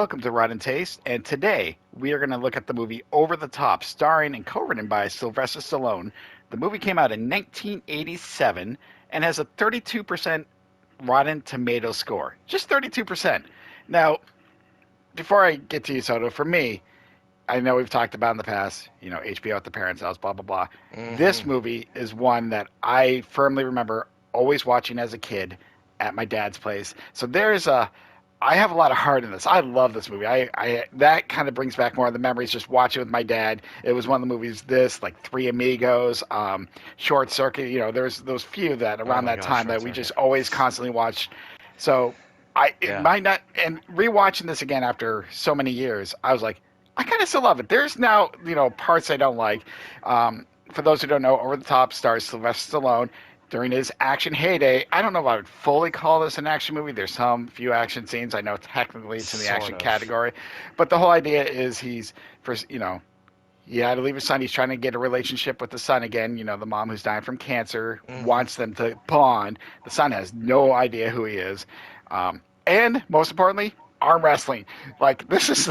welcome to Rotten Taste. And today we are going to look at the movie Over the Top, starring and co-written by Sylvester Stallone. The movie came out in 1987 and has a 32% Rotten Tomato score. Just 32%. Now, before I get to you, Soto, for me, I know we've talked about in the past, HBO at the parents' house, blah, blah, blah. This Hmm. movie is one that I firmly remember always watching as a kid at my dad's place. So I have a lot of heart in this. I love this movie. That kind of brings back more of the memories just watching with my dad. It was one of the movies, like Three Amigos, Short Circuit. There's those few that Oh around my that gosh, time short that we circuit. just always constantly watched. So it Yeah. might not, and rewatching this again after so many years, I was like, I kind of still love it. There's now, parts I don't like. For those who don't know, Over the Top stars Sylvester Stallone during his action heyday. I don't know if I would fully call this an action movie. There's some few action scenes. I know technically it's in the Sort action of. category, but the whole idea is he's first, he had to leave his son. He's trying to get a relationship with the son again. The mom who's dying from cancer Hmm. wants them to bond. The son has no idea who he is. And most importantly, arm wrestling. Like, this is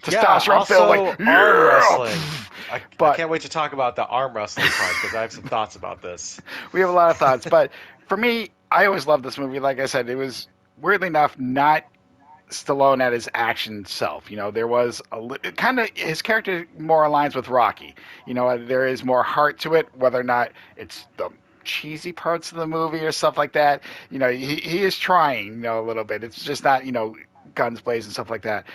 Yeah, testosterone filled, like, also arm yeah! wrestling. I But can't wait to talk about the arm wrestling part because I have some thoughts about this. we have a lot of thoughts. But for me, I always loved this movie. Like I said, it was weirdly enough not Stallone at his action self. There was kind of his character more aligns with Rocky. There is more heart to it, whether or not it's the cheesy parts of the movie or stuff like that. He is trying, a little bit. It's just not, guns blazing stuff like that.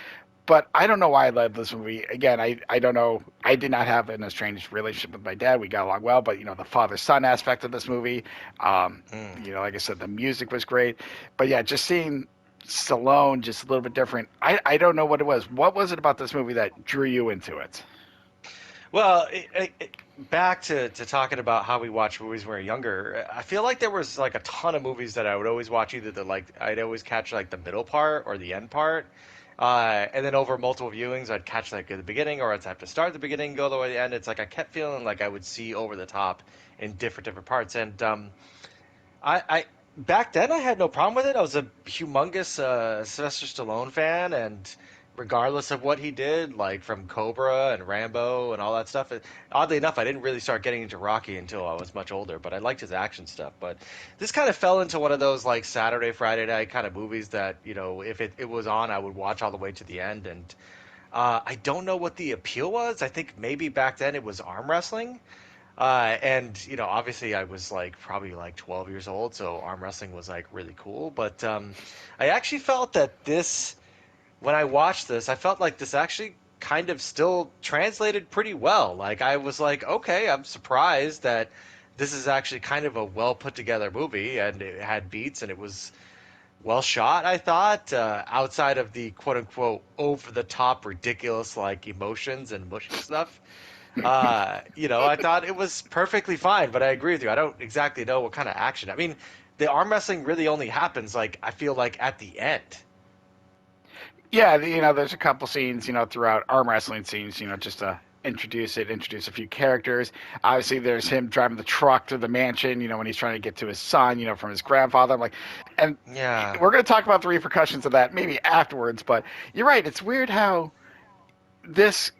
But I don't know why I love this movie. Again, I don't know. I did not have an estranged relationship with my dad. We got along well, but the father son aspect of this movie, Mm. like I said, the music was great. But yeah, just seeing Stallone just a little bit different. I don't know what it was. What was it about this movie that drew you into it? Well, back to talking about how we watch movies when we were younger. I feel like there was like a ton of movies that I would always watch either I'd always catch like the middle part or the end part. And then over multiple viewings, I'd catch like at the beginning, or I'd have to start at the beginning, go all the way to the end. It's like I kept feeling like I would see over the top in different parts. And I back then I had no problem with it. I was a humongous Sylvester Stallone fan, and regardless of what he did, like from Cobra and Rambo and all that stuff. Oddly enough, I didn't really start getting into Rocky until I was much older, but I liked his action stuff. But this kind of fell into one of those like Saturday, Friday night kind of movies that, if it was on, I would watch all the way to the end. And I don't know what the appeal was. I think maybe back then it was arm wrestling. And obviously I was like probably like 12 years old, so arm wrestling was like really cool. But I actually felt that when I watched this, I felt like this actually kind of still translated pretty well. Like I was like, okay, I'm surprised that this is actually kind of a well put together movie, and it had beats, and it was well shot. I thought, outside of the quote unquote over the top ridiculous like emotions and mushy stuff. I thought it was perfectly fine, but I agree with you. I don't exactly know what kind of action. I mean, the arm wrestling really only happens like I feel like at the end. Yeah, there's a couple scenes, throughout arm wrestling scenes, just to introduce a few characters. Obviously, there's him driving the truck through the mansion, when he's trying to get to his son, from his grandfather. I'm like, and Yeah. we're going to talk about the repercussions of that maybe afterwards. But you're right. It's weird how this,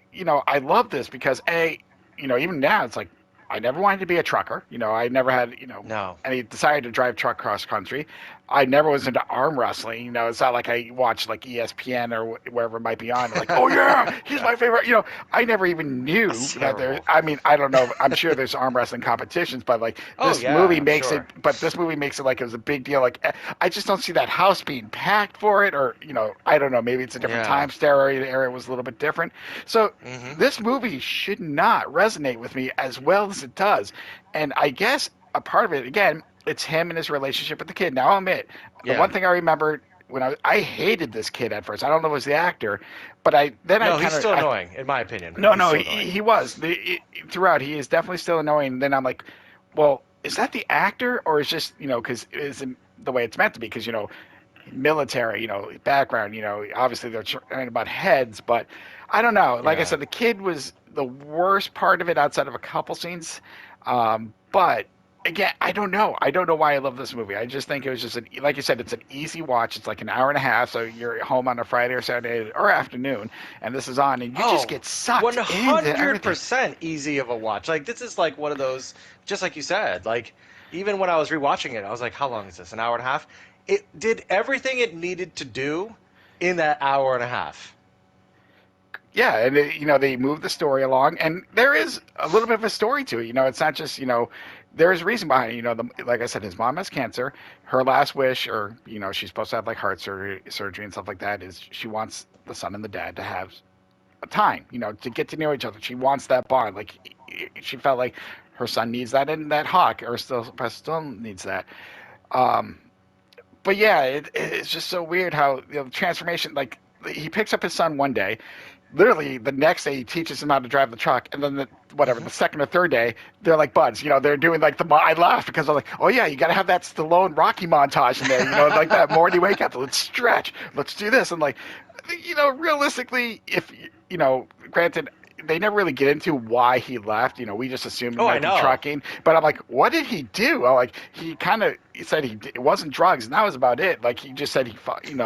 I love this because even now it's like I never wanted to be a trucker. I never had, No. any desire to drive truck cross country. I never was into arm wrestling. It's not like I watched like ESPN or wherever it might be on. Like, oh yeah, he's my favorite. I never even knew That's that there. terrible. I mean, I don't know. I'm sure there's arm wrestling competitions, but like Oh yeah, I'm sure. this movie makes it like it was a big deal. Like, I just don't see that house being packed for it, or I don't know. Maybe it's a different Yeah. time. Stereo area was a little bit different. So Hmm. this movie should not resonate with me as well as it does. And I guess a part of it, again, it's him and his relationship with the kid. Now, I'll admit, the one Yeah. thing I remember when I hated this kid at first. I don't know if it was the actor, but I No, he's kind of, still annoying, in my opinion. no, He's no, still annoying. he was. Throughout, he is definitely still annoying. And then I'm like, well, is that the actor or is just, because it isn't the way it's meant to be? Because, military, background, obviously they're trying about heads, but I don't know. Like I Yeah. said, the kid was the worst part of it outside of a couple scenes. But again, I don't know. I don't know why I love this movie. I just think it was just like you said, it's an easy watch. It's like an hour and a half, so you're home on a Friday or Saturday or afternoon, and this is on, and you just Oh, get sucked into everything. 100% easy of a watch. Like this is like one of those, just like you said. Like even when I was rewatching it, I was like, how long is this? An hour and a half? It did everything it needed to do in that hour and a half. Yeah, and they move the story along, and there is a little bit of a story to it. It's not just there is a reason behind it. Like I said, his mom has cancer. Her last wish, or she's supposed to have like heart surgery and stuff like that, is she wants the son and the dad to have a time, to get to know each other. She wants that bond. Like she felt like her son needs that, and that Hawk or still needs that. Um, but yeah, it's just so weird how the transformation. Like he picks up his son one day, literally the next day he teaches him how to drive the truck, and then the second or third day they're like buds. They're doing like I laugh because I'm like, oh yeah, you got to have that Stallone Rocky montage in there. Like that morning wake up, let's stretch, let's do this, and like, realistically, if granted. They never really get into why he left. We just assumed it Oh, I might be know. trucking. But I'm like, what did he do? Like, he said it wasn't drugs, and that was about it. Like, he just said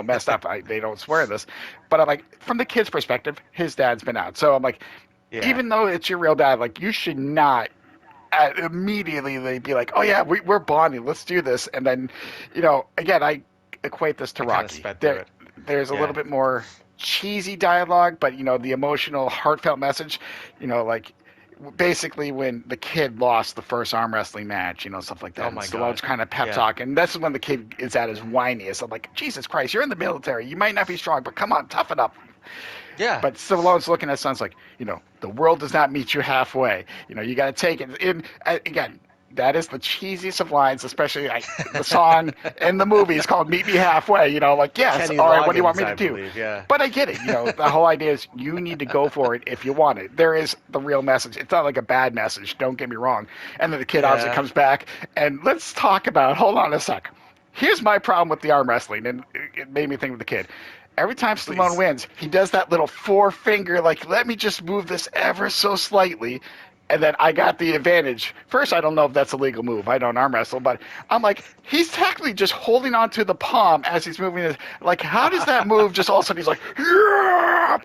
messed up. They don't swear this. But I'm like, from the kid's perspective, his dad's been out. So I'm like, Yeah. even though it's your real dad, like, you should not immediately they'd be like, oh yeah, we're bonding, let's do this. And then, again, I equate this to They kind of Rocky. sped through it. There's a Yeah. little bit more cheesy dialogue, but the emotional, heartfelt message, like basically when the kid lost the first arm wrestling match, stuff like that. Oh And my Stallone's God. kind of pep Yeah. talk, and this is when the kid is at his whiniest. I'm like, Jesus Christ, you're in the military. You might not be strong, but come on, toughen up. Yeah. But Stallone's looking at his son's like, the world does not meet you halfway. You got to take it. And again, that is the cheesiest of lines, especially the song in the movie is called "Meet Me Halfway." Like, yes, Kenny all right, what do you want Loggins, me to I do? believe. Yeah. But I get it. The whole idea is you need to go for it if you want it. There is the real message. It's not like a bad message. Don't get me wrong. And then the kid obviously Yeah. comes back, and let's talk about. Hold on a sec. Here's my problem with the arm wrestling, and it made me think of the kid. Every time Stallone Please. wins, he does that little forefinger, like, let me just move this ever so slightly, and then I got the advantage. First, I don't know if that's a legal move. I don't arm wrestle, but I'm like, he's technically just holding onto the palm as he's moving it. Like, how does that move? Just all of a sudden, he's like, yeah!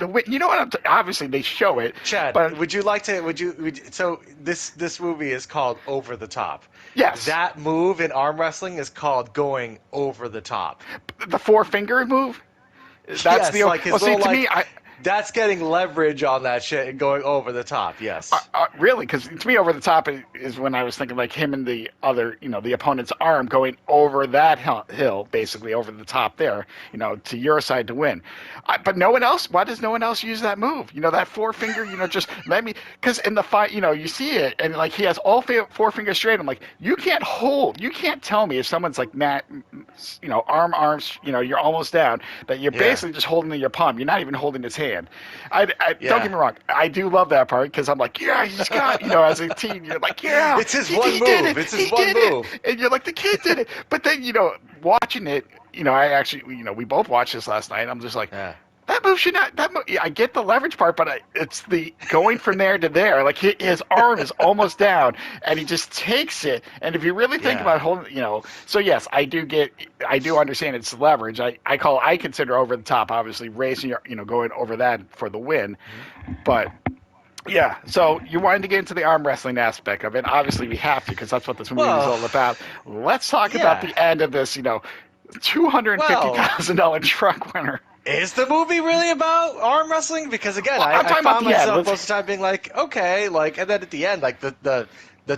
What obviously, they show it, Chad, but would you like to? So this movie is called Over the Top. yes, That move in arm wrestling is called going over the top. the forefinger move. That's Yes, the like well. his See, little to me, like that's getting leverage on that shit and going over the top. Yes. Really, because to me, over the top is when I was thinking like him and the other, the opponent's arm going over that hill, basically over the top there, to your side to win. But no one else. Why does no one else use that move? That forefinger. Just let me. Because in the fight, you see it, and like he has all four fingers straight. I'm like, you can't hold. You can't tell me if someone's like Matt, arms. You're almost down. That you're Yeah. basically just holding in your palm. You're not even holding his hand. Don't Yeah. get me wrong. I do love that part because I'm like, yeah, he's got, as a teen, you're like, yeah, It's his he, one he did move. it. It's his He one did it. move. And you're like, the kid did it. But then, watching it, I actually, we both watched this last night. I'm just like, Yeah. that move should not, that move, I get the leverage part, but it's the going from there to there. Like his arm is almost down and he just takes it. And if you really think Yeah. about holding, so yes, I do understand it's leverage. I consider over the top, obviously racing, going over that for the win. But yeah, so you wanted to get into the arm wrestling aspect of it. Obviously, we have to because that's what this movie is Well, all about. Let's talk about yeah. the end of this, Well, $250,000 truck winner. is the movie really about arm wrestling? Because again, Well, I'm I talking about found the end. myself most of the time being like, okay, like, and then at the end, like the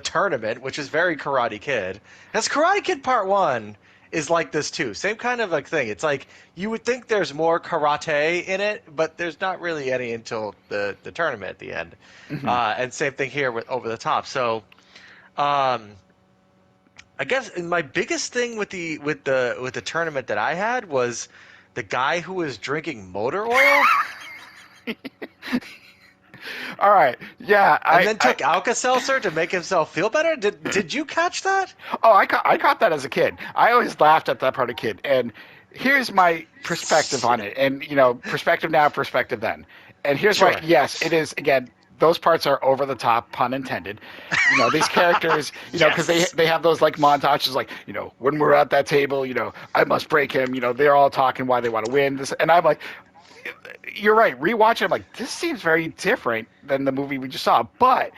tournament, which is very Karate Kid. That's Karate Kid Part One is like this too. Same kind of like thing. It's like you would think there's more karate in it, but there's not really any until the tournament at the end. And same thing here with Over the Top. So, um, I guess my biggest thing with the tournament that I had was the guy who was drinking motor oil All right, yeah, and then took Alka-Seltzer to make himself feel better. Did you catch that? oh, I caught that as a kid. I always laughed at that part of kid. And here's my perspective on it. And perspective now, perspective then. And here's why. Sure. Yes, it is again. those parts are over the top, pun intended. These characters, because Yes. they have those like montages, like when we're at that table, I must break him. They're all talking why they want to win this, and I'm like, you're right. Rewatching, I'm like, this seems very different than the movie we just saw. But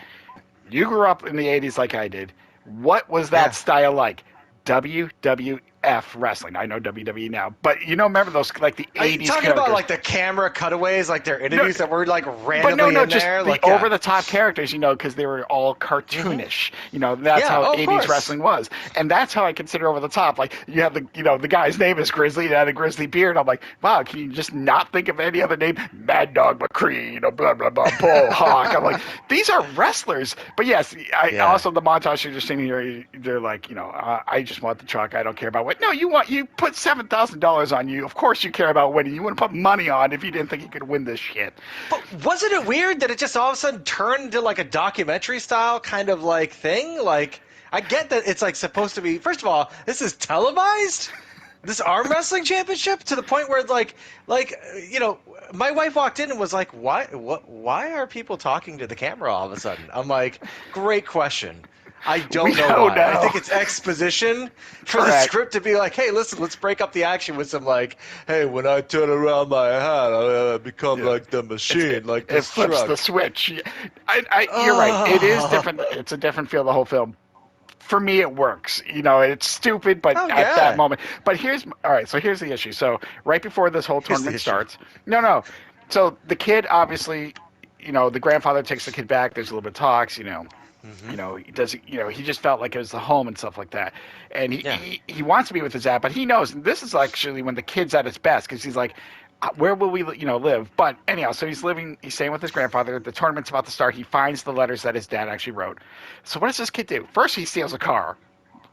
you grew up in the '80s like I did. What was that Yeah. style like? WWF wrestling. I know WWE now, but remember those like the Are you '80s talking about characters. like the camera cutaways, like their No, interviews that were like but no, randomly no, in just there? the Like, over yeah. the top characters, because they were all Hmm. cartoonish. That's Yeah, how oh, of '80s course. wrestling was, and that's how I consider over the top. Like you have the guy's name is Grizzly, and had a grizzly beard. I'm like, wow, can you just not think of any other name? Mad Dog McCree, blah blah blah, Bull Hawk. I'm like, these are wrestlers. But yes, I Yeah. also the montage you're just sitting here. They're like, I just want the truck. I don't care about what. No, you put $7,000 on you. Of course you care about winning. You wouldn't put money on if you didn't think you could win this shit. But wasn't it weird that it just all of a sudden turned into like a documentary style kind of like thing? Like, I get that it's like supposed to be. First of all, this is televised. This arm wrestling championship to the point where you know, my wife walked in and was like, why are people talking to the camera all of a sudden? I'm like, great question. I We don't know don't why. I know. think it's exposition for the Correct. script to be like, hey, listen, let's break up the action with some like, hey, when I turn around my hat, I become Yeah. like the machine, like It this flips the truck. switch. You're right. It is Oh, different. It's a different feel. The whole film. For me, it works. It's stupid, but oh at that yeah. moment. But here's all right. So here's the issue. So right before this whole Here's the tournament issue. starts, no, no. So the kid obviously, the grandfather takes the kid back. There's a little bit of talks. Hmm. He does. He just felt like it was the home and stuff like that. And he Yeah. he, he wants to be with his dad, but he knows this is actually when the kid's at his best because he's like, where will we, live? But anyhow, so he's staying with his grandfather. The tournament's about to start. He finds the letters that his dad actually wrote. So what does this kid do? First, he steals a car.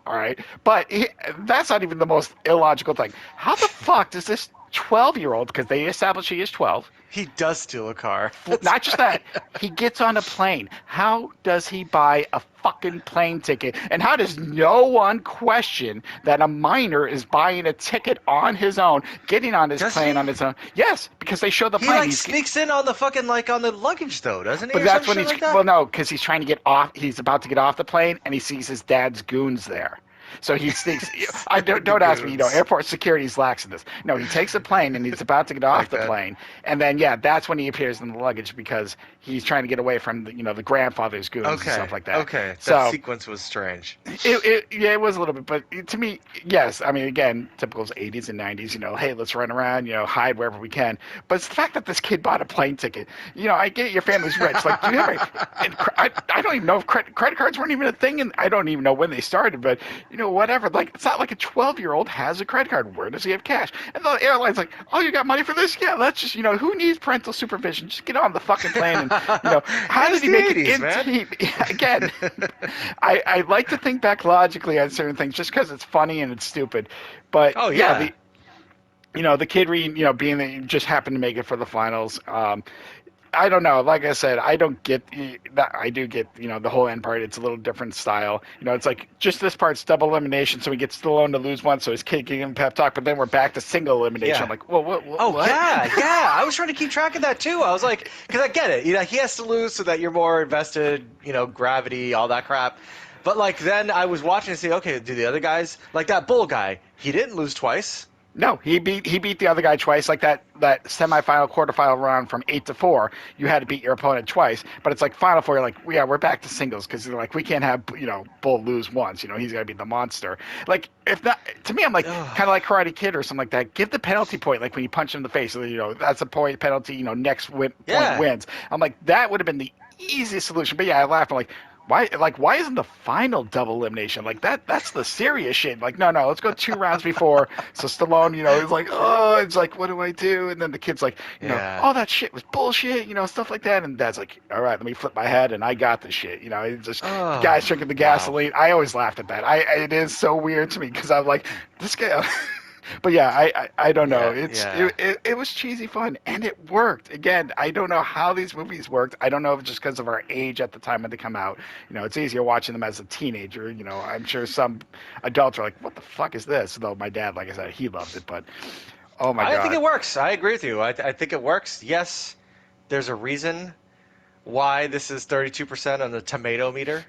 All right, but that's not even the most illogical thing. How the fuck does this 12-year-old? Because they establish he is 12. He does steal a car. That's Not just right. that, he gets on a plane. How does he buy a fucking plane ticket? And how does no one question that a minor is buying a ticket on his own, getting on his Doesn't plane on he? his own? Yes, because they show the He plane. like sneaks in on the fucking like on the luggage though, doesn't he, But or some that's when shit like well, that? no, because he's trying to get off. He's about to get off the plane, and he sees his dad's goons there. So he sneaks. I The don't ask me. goons. Airport security is lax in this. No, he takes the plane and he's about to get Like off the that. plane, and then yeah, that's when he appears in the luggage because he's trying to get away from the grandfather's goons and Okay. stuff like that. Okay. That So sequence was strange. yeah, it was a little bit, but to me, yes. I mean, again, typical '80s and '90s. Hey, let's run around, hide wherever we can. But it's the fact that this kid bought a plane ticket. I get it, your family's rich. Like, do you have I don't even know if credit cards weren't even a thing, and I don't even know when they started. But whatever. Like, it's not like a 12-year-old has a credit card. Where does he have cash? And the airline's like, oh, you got money for this? Yeah, let's just who needs parental supervision? Just get on the fucking plane and how It did was he the make it 80s, into man. again? I like to think back logically on certain things just because it's funny and it's stupid. But Oh yeah, yeah. the kid being that you just happened to make it for the finals. I don't know. Like I said, I don't get that. I do get the whole end part. It's a little different style. It's like just this part's double elimination, so he gets Stallone to lose one, so his kid can give him pep talk. But then we're back to single elimination. I'm Yeah. like, well, what? Oh What? yeah, yeah. I was trying to keep track of that too. I was like, because I get it. He has to lose so that you're more invested. Gravity, all that crap. But like then I was watching and say, okay, do the other guys like that bull guy? He didn't lose twice. No, he beat the other guy twice. Like that semifinal quarterfinal round from 8-4, you had to beat your opponent twice. But it's like final four, you're like, yeah, we're back to singles because they're like we can't have Bull lose once. He's got to be the monster. Like if that to me, I'm like Ugh. kind of like Karate Kid or something like that. Give the penalty point, like when you punch him in the face. That's a point penalty. Next point Yeah. wins. I'm like that would have been the easiest solution. But yeah, I laughed. I'm like, why isn't the final double elimination like that? That's the serious shit. Like, no, let's go 2 rounds before. So Stallone, is like, oh, it's like, what do I do? And then the kid's like, Yeah. all that shit was bullshit, stuff like that. And Dad's like, all right, let me flip my head, and I got this shit. It's just the guy's Oh, drinking the wow. gasoline. I always laughed at that. It is so weird to me because I'm like, this guy. But yeah, I don't know. Yeah, yeah. It was cheesy fun and it worked. Again, I don't know how these movies worked. I don't know if it's just because of our age at the time when they come out. It's easier watching them as a teenager. I'm sure some adults are like, "What the fuck is this?" Though my dad, like I said, he loved it. But oh my I think god, it works. I agree with you. I think it works. Yes, there's a reason why this is 32% on the tomato meter,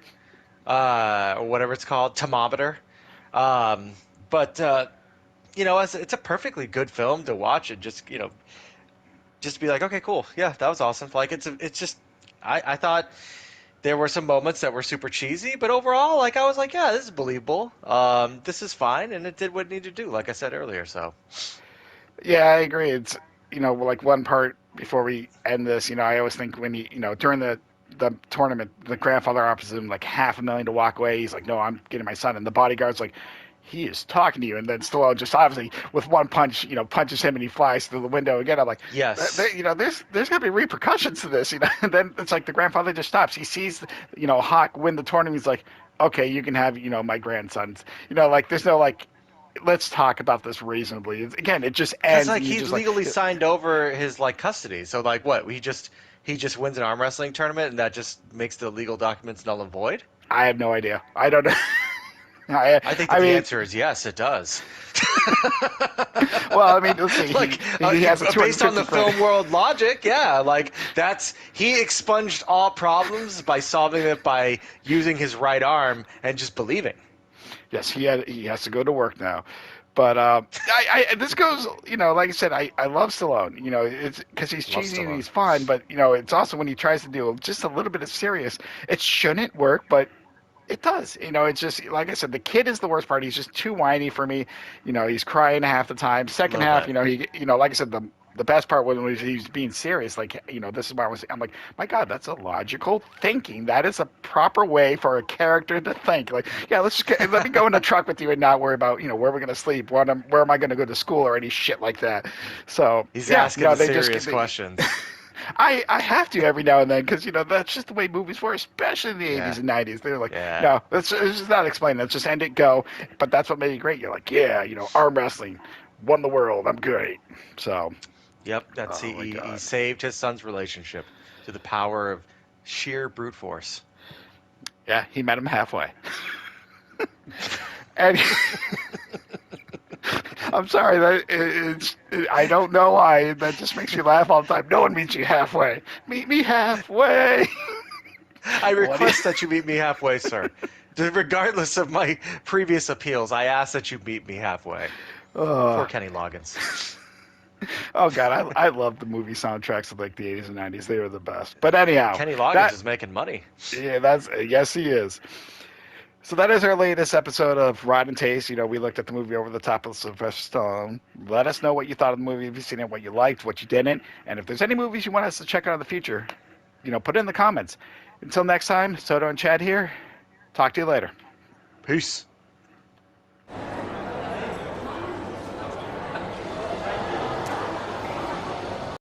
or whatever it's called, thermometer. Um, but it's a perfectly good film to watch and just be like, okay, cool, yeah, that was awesome. Like it's just, I thought there were some moments that were super cheesy, but overall, like I was like, yeah, this is believable. This is fine, and it did what it needed to do, like I said earlier. So, Yeah, I agree. It's like one part before we end this. I always think when during the tournament, the grandfather offers him like $500,000 to walk away. He's like, "No, I'm getting my son." And the bodyguard's like, "He is talking to you." And then Stallone just obviously with one punch, punches him and he flies through the window again. I'm like, yes, there's gonna be repercussions to this. And then it's like the grandfather just stops. He sees Hawk win the tournament. He's like, "Okay, you can have my grandsons." Like there's no like let's talk about this reasonably. Again, it just because ends, like and you he just like, legally signed over his like custody. So like what? He just wins an arm wrestling tournament, and that just makes the legal documents null and void. I have no idea. I don't know. I, I think that I the mean, answer is yes, it does. well, I mean, let's see. Like He has a based on 250 the credit. film world logic, yeah, like that's he expunged all problems by solving it by using his right arm and just believing. Yes, he has to go to work now. But this goes, like I said, I love Stallone. It's because he's Love cheesy and Stallone. he's fun, but it's also when he tries to do just a little bit of serious. It shouldn't work, but it does. It's just like I said, the kid is the worst part. He's just too whiny for me. He's crying half the time. A Second little half, bit. like I said, the best part was when he's being serious. Like, this is why I'm like, my God, that's a logical thinking. That is a proper way for a character to think. Like, yeah, let me go in the truck with you and not worry about where we're gonna sleep, where am I gonna go to school or any shit like that. So He's yeah, asking the they just serious they, questions. I have to every now and then because that's just the way movies were, especially in the Yeah. 80s and 90s. They're like, Yeah. no, let's just not explain. Let's just end it, go. But that's what made it great. You're like, yeah, arm wrestling won the world. I'm great. So, Yep, that's oh my he god, saved his son's relationship through the power of sheer brute force. yeah, he met him halfway. And I'm sorry that I don't know why that just makes me laugh all the time. No one meets you halfway. Meet me halfway. I What do you? request that you meet me halfway, sir. Regardless of my previous appeals, I ask that you meet me halfway. Poor Oh, Kenny Loggins. oh God, I love the movie soundtracks of like the 80s and 90s. They were the best. But anyhow, Kenny Loggins that is making money. yeah, that's yes he is. So that is our latest episode of Rotten Taste. We looked at the movie Over the Top of Sylvester Stallone. Let us know what you thought of the movie, if you've seen it, what you liked, what you didn't, and if there's any movies you want us to check out in the future, put it in the comments. Until next time, Soto and Chad here. Talk to you later. Peace.